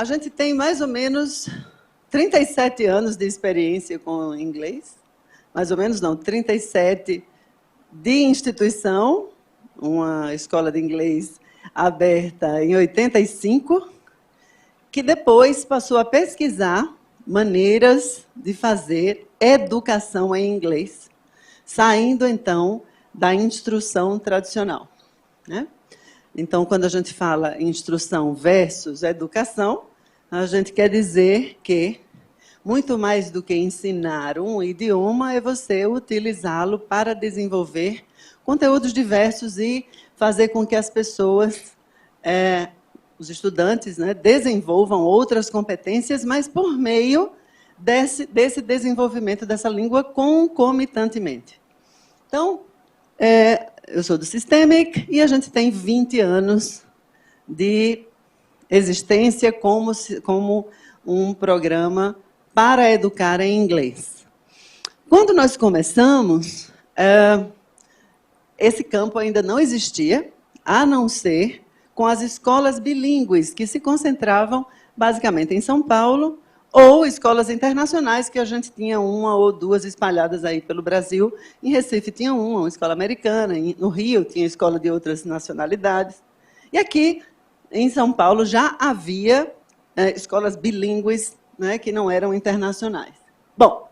A gente tem mais ou menos 37 anos de experiência com inglês. Mais ou menos não, 37 de instituição, uma escola de inglês aberta em 85, que depois passou a pesquisar maneiras de fazer educação em inglês, saindo, então, da instrução tradicional, né? Então, quando a gente fala instrução versus educação, a gente quer dizer que muito mais do que ensinar um idioma é você utilizá-lo para desenvolver conteúdos diversos e fazer com que as pessoas, os estudantes, né, desenvolvam outras competências, mas por meio desse desenvolvimento dessa língua concomitantemente. Então, eu sou do Systemic e a gente tem 20 anos de existência como um programa para educar em inglês. Quando nós começamos, esse campo ainda não existia, a não ser com as escolas bilíngues, que se concentravam basicamente em São Paulo, ou escolas internacionais, que a gente tinha uma ou duas espalhadas aí pelo Brasil. Em Recife tinha uma escola americana, no Rio tinha escola de outras nacionalidades. E aqui, em São Paulo, já havia escolas bilíngues, né, que não eram internacionais. Bom,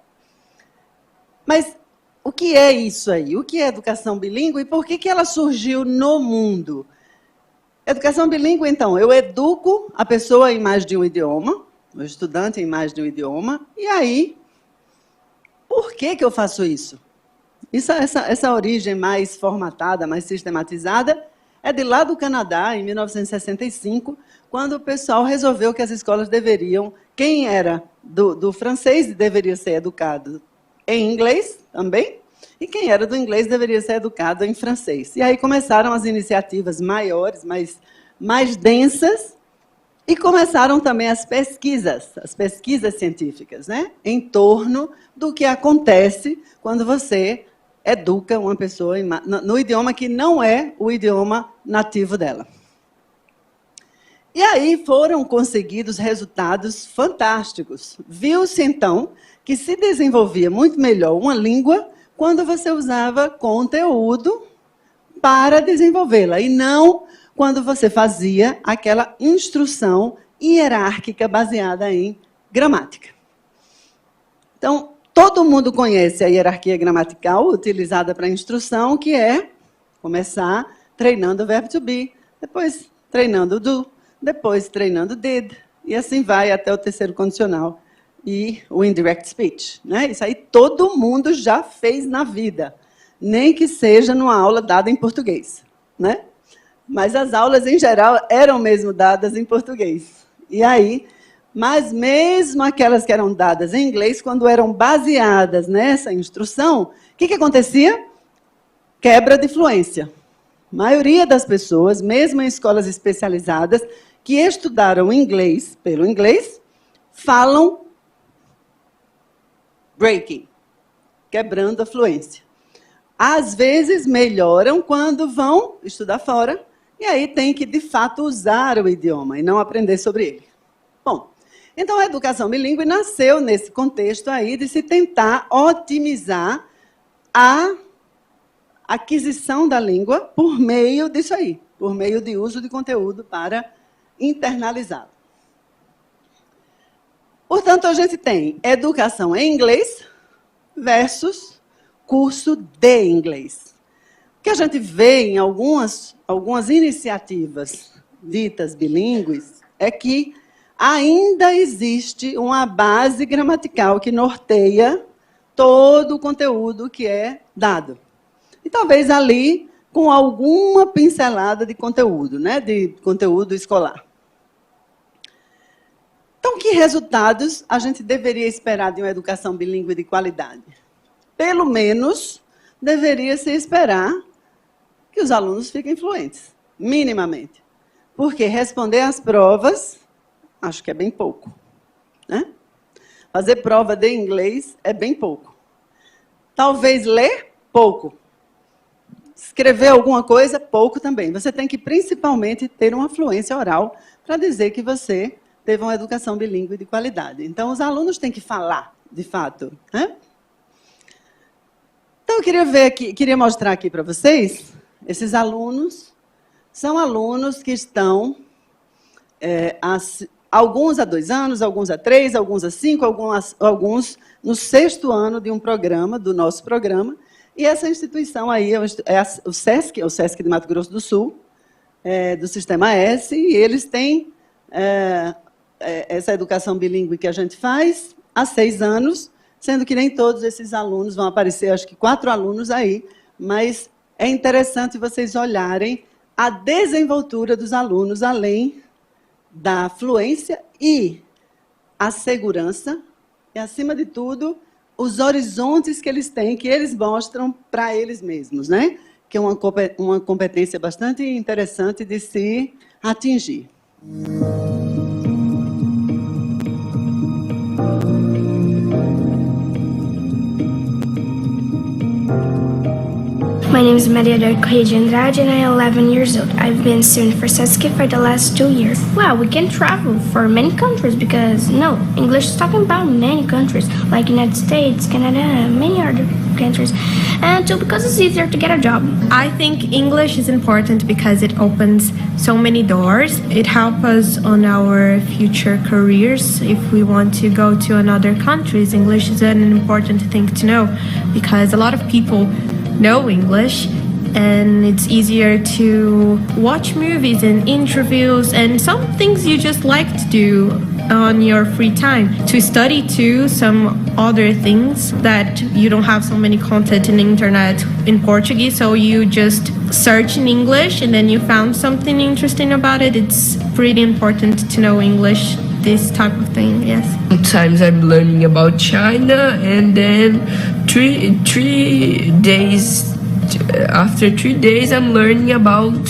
mas o que é isso aí? O que é educação bilíngue e por que ela surgiu no mundo? Educação bilíngue, então, eu educo a pessoa em mais de um idioma, o estudante em mais de um idioma, e aí, por que eu faço isso? Essa origem mais formatada, mais sistematizada, é de lá do Canadá, em 1965, quando o pessoal resolveu que as escolas deveriam, quem era do francês deveria ser educado em inglês também, e quem era do inglês deveria ser educado em francês. E aí começaram as iniciativas maiores, mais densas, e começaram também as pesquisas científicas, né, em torno do que acontece quando você educa uma pessoa no idioma que não é o idioma nativo dela. E aí foram conseguidos resultados fantásticos. Viu-se, então, que se desenvolvia muito melhor uma língua quando você usava conteúdo para desenvolvê-la, e não quando você fazia aquela instrução hierárquica baseada em gramática. Então, todo mundo conhece a hierarquia gramatical utilizada para a instrução, que é começar treinando o verbo to be, depois treinando o do, depois treinando o did, e assim vai até o terceiro condicional e o indirect speech, né? Isso aí todo mundo já fez na vida, nem que seja numa aula dada em português, né? Mas as aulas, em geral, eram mesmo dadas em português. E aí, mas mesmo aquelas que eram dadas em inglês, quando eram baseadas nessa instrução, o que acontecia? Quebra de fluência. A maioria das pessoas, mesmo em escolas especializadas, que estudaram inglês pelo inglês, falam breaking, quebrando a fluência. Às vezes melhoram quando vão estudar fora, e aí tem que, de fato, usar o idioma e não aprender sobre ele. Bom, então a educação bilíngue nasceu nesse contexto aí de se tentar otimizar a aquisição da língua por meio disso aí, por meio de uso de conteúdo para internalizá-lo. Portanto, a gente tem educação em inglês versus curso de inglês. O que a gente vê em algumas iniciativas ditas bilíngues é que ainda existe uma base gramatical que norteia todo o conteúdo que é dado. E talvez ali com alguma pincelada de conteúdo, né, de conteúdo escolar. Então, que resultados a gente deveria esperar de uma educação bilíngue de qualidade? Pelo menos, deveria se esperar que os alunos fiquem fluentes, minimamente. Porque responder às provas, acho que é bem pouco, né? Fazer prova de inglês é bem pouco. Talvez ler, pouco. Escrever alguma coisa, pouco também. Você tem que, principalmente, ter uma fluência oral para dizer que você teve uma educação bilíngue de qualidade. Então, os alunos têm que falar, de fato, né? Então, eu queria mostrar aqui para vocês, esses alunos, são alunos que estão, alguns há 2 anos, alguns há 3, alguns há 5, alguns no 6º ano de um programa, do nosso programa, e essa instituição aí é o SESC de Mato Grosso do Sul, do Sistema S, e eles têm essa educação bilíngue que a gente faz há 6 anos, sendo que nem todos esses alunos vão aparecer, acho que 4 alunos aí, mas é interessante vocês olharem a desenvoltura dos alunos, além da fluência e a segurança, e, acima de tudo, os horizontes que eles têm, que eles mostram para eles mesmos, né? Que é uma competência bastante interessante de se atingir. My name is Maria del Correia de Andrade and I am 11 years old. I've been student for SESC for the last 2 years. Wow, we can travel for many countries because, English is talking about many countries, like United States, Canada, many other countries. And too, because it's easier to get a job. I think English is important because it opens so many doors. It helps us on our future careers. If we want to go to another countries, English is an important thing to know because a lot of people know English and it's easier to watch movies and interviews and some things you just like to do on your free time. To study too, some other things that you don't have so many content in the internet in Portuguese, so you just search in English and then you found something interesting about it. It's pretty important to know English, this type of thing, yes. Sometimes I'm learning about China and then three days after 3 days I'm learning about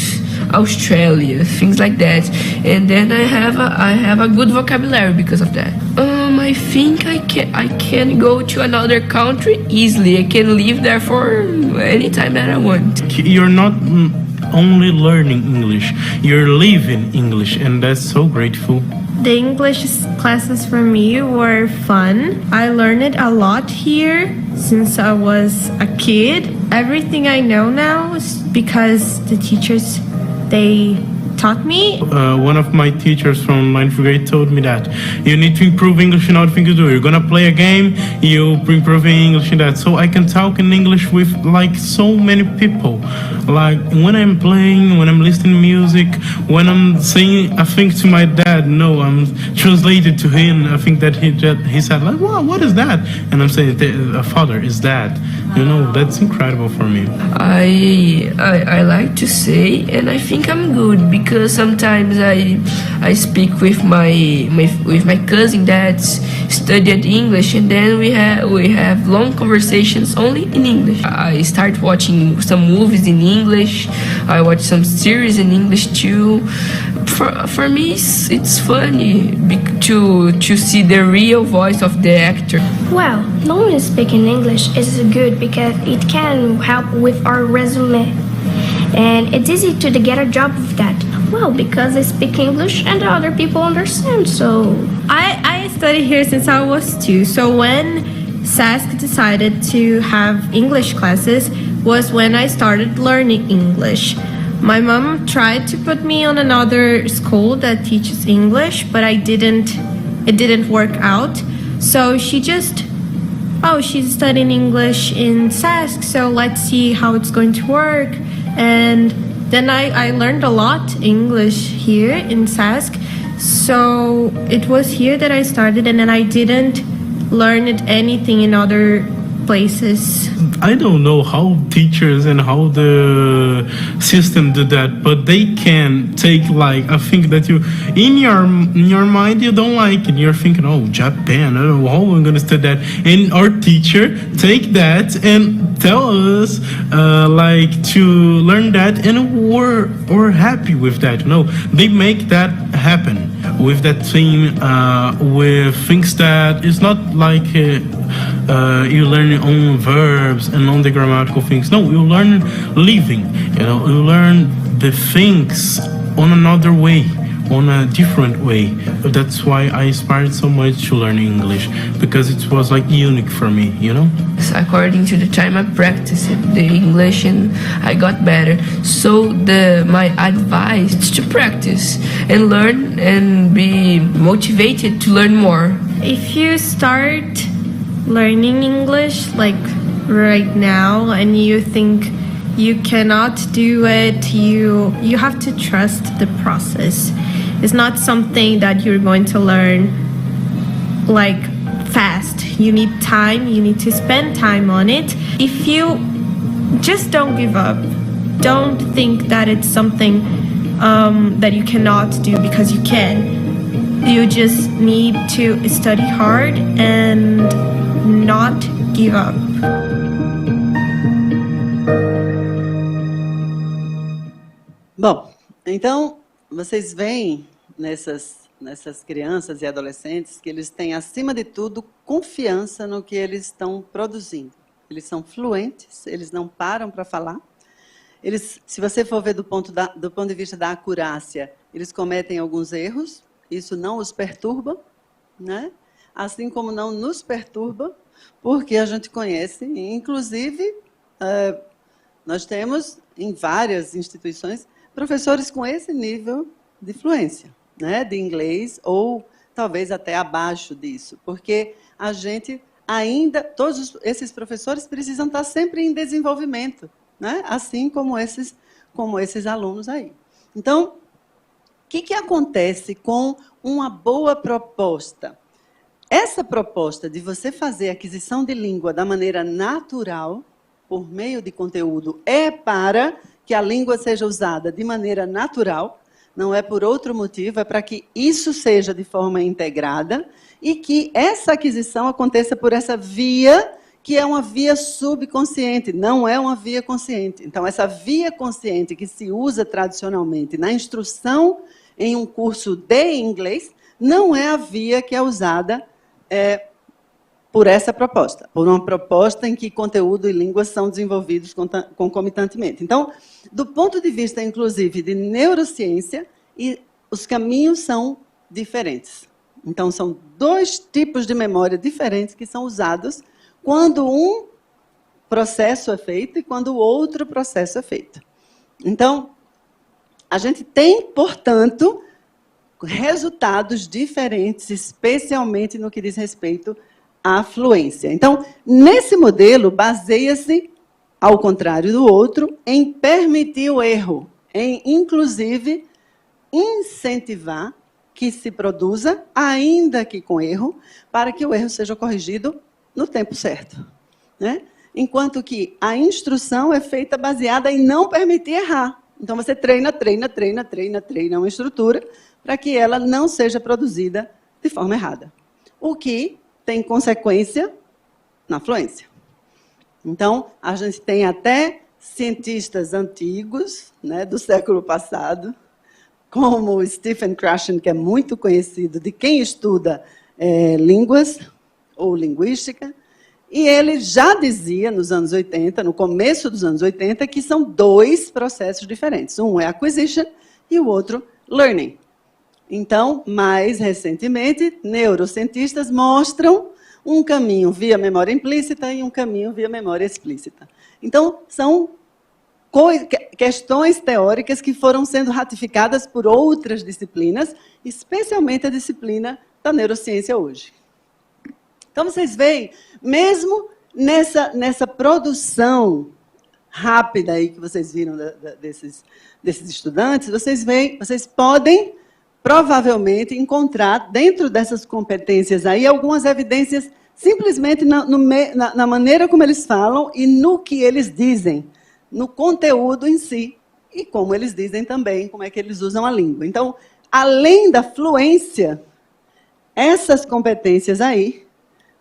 Australia, things like that, and then I have a good vocabulary because of that. I think I can go to another country easily. I can live there for any time that I want. You're not only learning English, you're living English, and that's so grateful. The English classes for me were fun. I learned it a lot here since I was a kid. Everything I know now is because the teachers, they taught me. One of my teachers from 9th grade told me that you need to improve English in other things you do. You're gonna play a game, you improve English in that. So I can talk in English with like so many people. Like when I'm playing, when I'm listening music, when I'm saying a thing to my dad, no, I'm translated to him. I think that he said like, wow, what is that? And I'm saying, father, is that? You know, that's incredible for me. I like to say, and I think I'm good because sometimes I speak with my cousin that studied English, and then we have long conversations only in English. I start watching some movies in English. I watch some series in English too. For me, it's funny to see the real voice of the actor. Well, knowing speaking English is good because it can help with our resume. And it's easy to get a job with that. Well, because I speak English and other people understand, so... I studied here since I was 2, so when SESC decided to have English classes was when I started learning English. My mom tried to put me on another school that teaches English, but it didn't work out. So she just, she's studying English in SESC, so let's see how it's going to work. And then I learned a lot English here in SESC. So it was here that I started, and then I didn't learn anything in other places. I don't know how teachers and how the system do that, but they can take like, I think that you in your mind you don't like it. You're thinking, oh, Japan, I don't know how I'm gonna study that. And our teacher take that and tell us like to learn that, and we're happy with that. They make that happen with that thing, with things that it's not like you learn your own verbs and on the grammatical things. No, you learn living. You learn the things on another way, on a different way. That's why I aspired so much to learn English, because it was like unique for me, you know? According to the time I practiced the English and I got better. So my advice is to practice and learn and be motivated to learn more. If you start learning English like right now and you think you cannot do it, you have to trust the process. It's not something that you're going to learn like fast. You need time, you need to spend time on it. If you just don't give up, don't think that it's something that you cannot do, because you can. You just need to study hard and not give up. Bom, então vocês veem nessas crianças e adolescentes que eles têm, acima de tudo, confiança no que eles estão produzindo. Eles são fluentes, eles não param para falar. Eles, se você for ver do ponto de vista da acurácia, eles cometem alguns erros, isso não os perturba, né? Assim como não nos perturba, porque a gente conhece, inclusive, nós temos em várias instituições professores com esse nível de fluência, né, de inglês, ou talvez até abaixo disso, porque a gente ainda, todos esses professores precisam estar sempre em desenvolvimento, né, assim como esses alunos aí. Então, o que acontece com uma boa proposta? Essa proposta de você fazer aquisição de língua da maneira natural, por meio de conteúdo, é para que a língua seja usada de maneira natural, não é por outro motivo, é para que isso seja de forma integrada e que essa aquisição aconteça por essa via, que é uma via subconsciente, não é uma via consciente. Então, essa via consciente que se usa tradicionalmente na instrução em um curso de inglês, não é a via que é usada por essa proposta, por uma proposta em que conteúdo e língua são desenvolvidos concomitantemente. Então, do ponto de vista, inclusive, de neurociência, os caminhos são diferentes. Então, são dois tipos de memória diferentes que são usados quando um processo é feito e quando o outro processo é feito. Então, a gente tem, portanto, resultados diferentes, especialmente no que diz respeito à fluência. Então, nesse modelo, baseia-se, ao contrário do outro, em permitir o erro, em, inclusive, incentivar que se produza, ainda que com erro, para que o erro seja corrigido no tempo certo, né? Enquanto que a instrução é feita baseada em não permitir errar. Então, você treina uma estrutura para que ela não seja produzida de forma errada. O que tem consequência na fluência. Então, a gente tem até cientistas antigos, né, do século passado, como o Stephen Krashen, que é muito conhecido de quem estuda línguas ou linguística, e ele já dizia, nos anos 80, no começo dos anos 80, que são dois processos diferentes. Um é acquisition e o outro learning. Então, mais recentemente, neurocientistas mostram um caminho via memória implícita e um caminho via memória explícita. Então, são questões teóricas que foram sendo ratificadas por outras disciplinas, especialmente a disciplina da neurociência hoje. Então, vocês veem, mesmo nessa produção rápida aí que vocês viram desses estudantes, vocês podem provavelmente encontrar dentro dessas competências aí algumas evidências simplesmente na maneira como eles falam e no que eles dizem, no conteúdo em si, e como eles dizem também, como é que eles usam a língua. Então, além da fluência, essas competências aí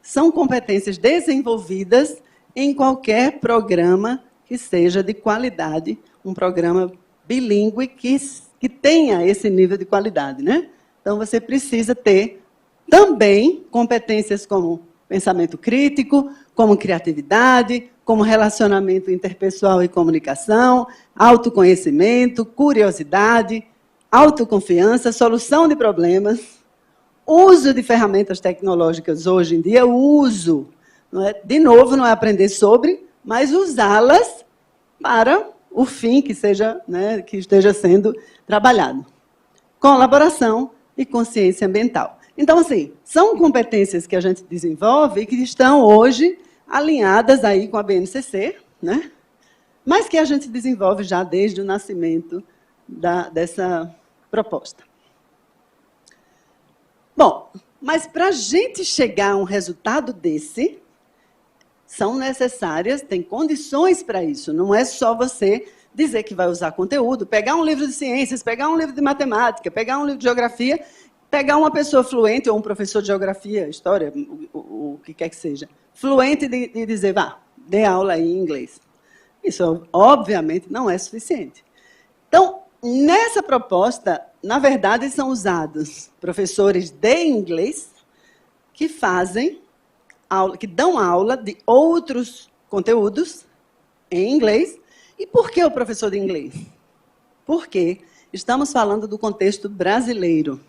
são competências desenvolvidas em qualquer programa que seja de qualidade, um programa bilíngue que tenha esse nível de qualidade, né? Então, você precisa ter também competências como pensamento crítico, como criatividade, como relacionamento interpessoal e comunicação, autoconhecimento, curiosidade, autoconfiança, solução de problemas, uso de ferramentas tecnológicas hoje em dia, o uso, não é, de novo, não é aprender sobre, mas usá-las para o fim que seja, né, que esteja sendo trabalhado. Colaboração e consciência ambiental. Então, assim, são competências que a gente desenvolve e que estão hoje alinhadas aí com a BNCC, né? Mas que a gente desenvolve já desde o nascimento dessa proposta. Bom, mas para a gente chegar a um resultado desse, são necessárias, tem condições para isso. Não é só você dizer que vai usar conteúdo, pegar um livro de ciências, pegar um livro de matemática, pegar um livro de geografia, pegar uma pessoa fluente, ou um professor de geografia, história, o que quer que seja, fluente de dizer, vá, dê aula aí em inglês. Isso, obviamente, não é suficiente. Então, nessa proposta, na verdade, são usados professores de inglês que fazem aula, que dão aula de outros conteúdos em inglês. E por que o professor de inglês? Porque estamos falando do contexto brasileiro.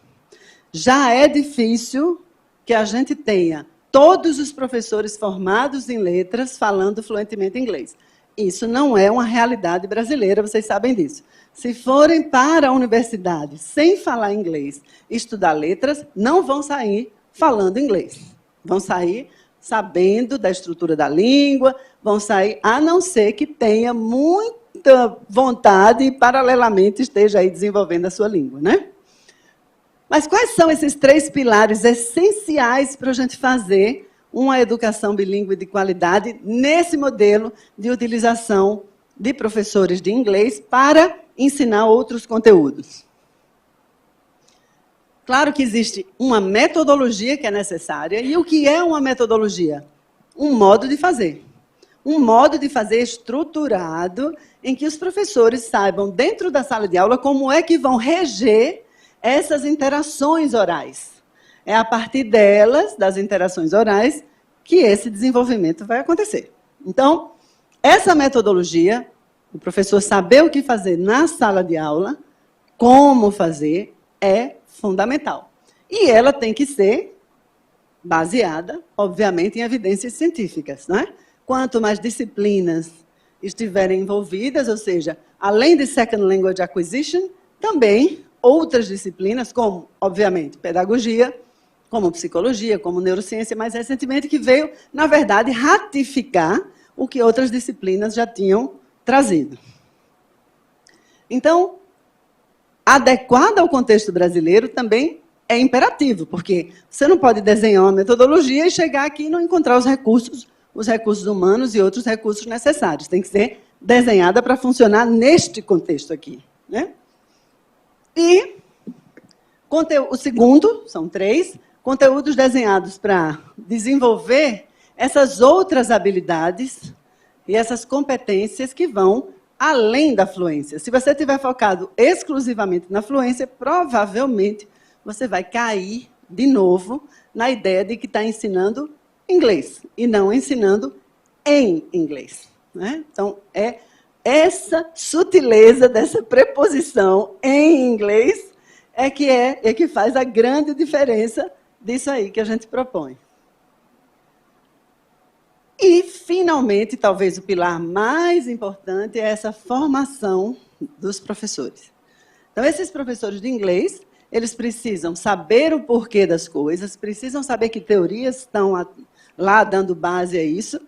Já é difícil que a gente tenha todos os professores formados em letras falando fluentemente inglês. Isso não é uma realidade brasileira, vocês sabem disso. Se forem para a universidade sem falar inglês, estudar letras, não vão sair falando inglês. Vão sair sabendo da estrutura da língua, vão sair, a não ser que tenha muita vontade e, paralelamente, esteja aí desenvolvendo a sua língua, né? Mas quais são esses 3 pilares essenciais para a gente fazer uma educação bilíngue de qualidade nesse modelo de utilização de professores de inglês para ensinar outros conteúdos? Claro que existe uma metodologia que é necessária. E o que é uma metodologia? Um modo de fazer. Um modo de fazer estruturado em que os professores saibam, dentro da sala de aula, como é que vão reger essas interações orais. É a partir delas, das interações orais, que esse desenvolvimento vai acontecer. Então, essa metodologia, o professor saber o que fazer na sala de aula, como fazer, é fundamental. E ela tem que ser baseada, obviamente, em evidências científicas, não é? Quanto mais disciplinas estiverem envolvidas, ou seja, além de Second Language Acquisition, também outras disciplinas, como, obviamente, pedagogia, como psicologia, como neurociência, mais recentemente, que veio, na verdade, ratificar o que outras disciplinas já tinham trazido. Então, adequada ao contexto brasileiro também é imperativo, porque você não pode desenhar uma metodologia e chegar aqui e não encontrar os recursos humanos e outros recursos necessários. Tem que ser desenhada para funcionar neste contexto aqui, né? E o segundo, são 3, conteúdos desenhados para desenvolver essas outras habilidades e essas competências que vão além da fluência. Se você estiver focado exclusivamente na fluência, provavelmente você vai cair de novo na ideia de que está ensinando inglês e não ensinando em inglês, né? Então, é essa sutileza dessa preposição em inglês é que faz a grande diferença disso aí que a gente propõe. E, finalmente, talvez o pilar mais importante é essa formação dos professores. Então, esses professores de inglês, eles precisam saber o porquê das coisas, precisam saber que teorias estão lá dando base a isso,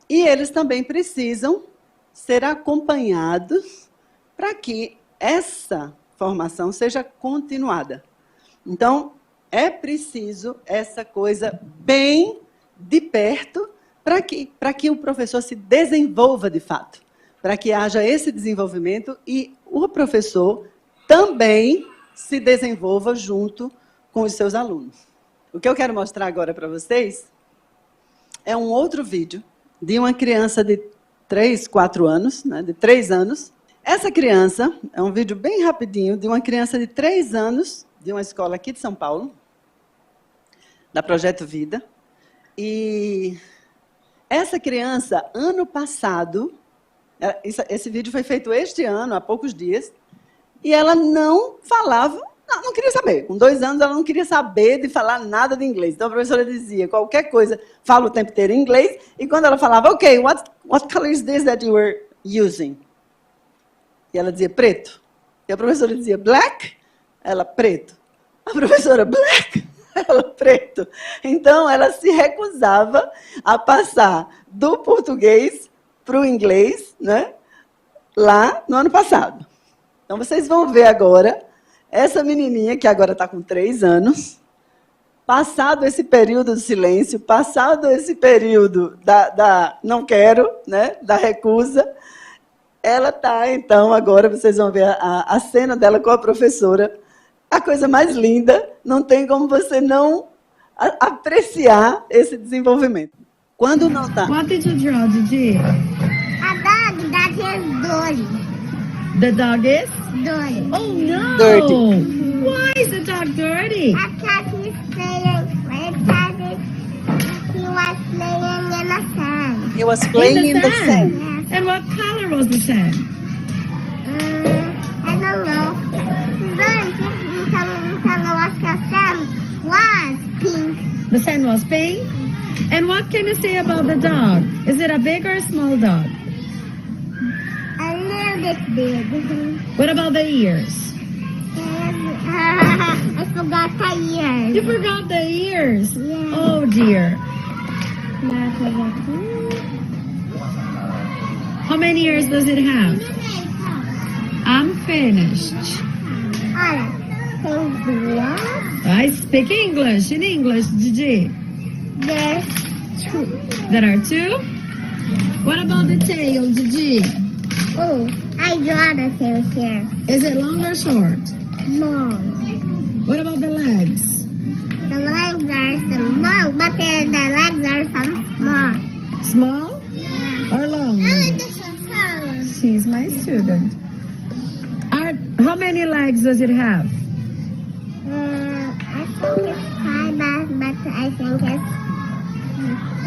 e eles também precisam ser acompanhados para que essa formação seja continuada. Então, é preciso essa coisa bem de perto para que o professor se desenvolva de fato, para que haja esse desenvolvimento e o professor também se desenvolva junto com os seus alunos. O que eu quero mostrar agora para vocês é um outro vídeo de uma criança de 3, 4 anos, né, de 3 anos. Essa criança, é um vídeo bem rapidinho, de uma criança de 3 anos, de uma escola aqui de São Paulo, da Projeto Vida. E essa criança, ano passado, esse vídeo foi feito este ano, há poucos dias, e ela não falava, não queria saber. Com 2 anos, ela não queria saber de falar nada de inglês. Então, a professora dizia, qualquer coisa, fala o tempo inteiro em inglês, e quando ela falava, ok, what color is this that you were using? E ela dizia, preto. E a professora dizia, black? Ela, preto. A professora, black? Ela, preto. Então, ela se recusava a passar do português para o inglês, né? Lá no ano passado. Então, vocês vão ver agora essa menininha, que agora está com 3 anos, passado esse período de silêncio, passado esse período da não quero, né? Da recusa, ela está, então, agora vocês vão ver a cena dela com a professora, a coisa mais linda, não tem como você não apreciar esse desenvolvimento. Quando não está... What did you draw, Didi? A dog that is dirty. The dog is? Dirty. Oh, no! Dirty. Why is the dog dirty? Because he's playing, he was playing in the sand. He was playing in the sand. Yes. And what color was the sand? I don't know. Then the sand was pink. The sand was pink? And what can you say about the dog? Is it a big or a small dog? A little bit big. What about the ears? I forgot the ears. You forgot the ears. Yeah. Oh, dear. How many ears does it have? I'm finished. I speak English. In English, Gigi. There's 2. There are 2? What about the tail, Gigi? Oh, I draw the tail here. Is it long or short? Long. What about the legs? The legs are small, but the legs are some small. Small or long? She's my student. How many legs does it have? I think it's 5, but I think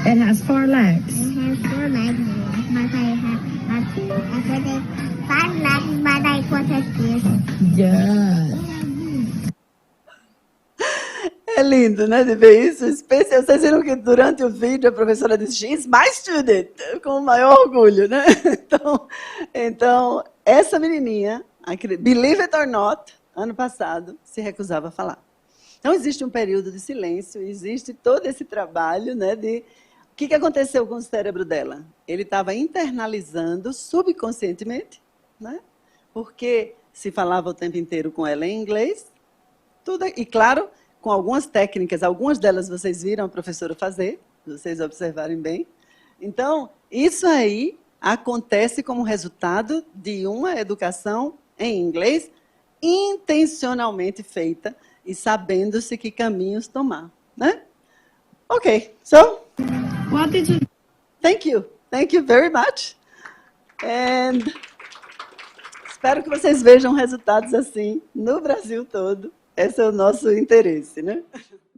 It has 4 legs. it has 4 legs. But I put it 5 legs, but I put it this. Yes. É lindo, né, de ver isso. Especial. Vocês viram que durante o vídeo a professora disse, she's my student, com o maior orgulho, né? Então, essa menininha, believe it or not, ano passado, se recusava a falar. Então, existe um período de silêncio, existe todo esse trabalho, né, de... O que aconteceu com o cérebro dela? Ele estava internalizando subconscientemente, né? Porque se falava o tempo inteiro com ela em inglês, tudo, e claro, com algumas técnicas, algumas delas vocês viram a professora fazer, se vocês observarem bem. Então, isso aí acontece como resultado de uma educação em inglês intencionalmente feita e sabendo-se que caminhos tomar, né? Ok, so... What did you... Thank you very much. And espero que vocês vejam resultados assim no Brasil todo. Esse é o nosso interesse, né?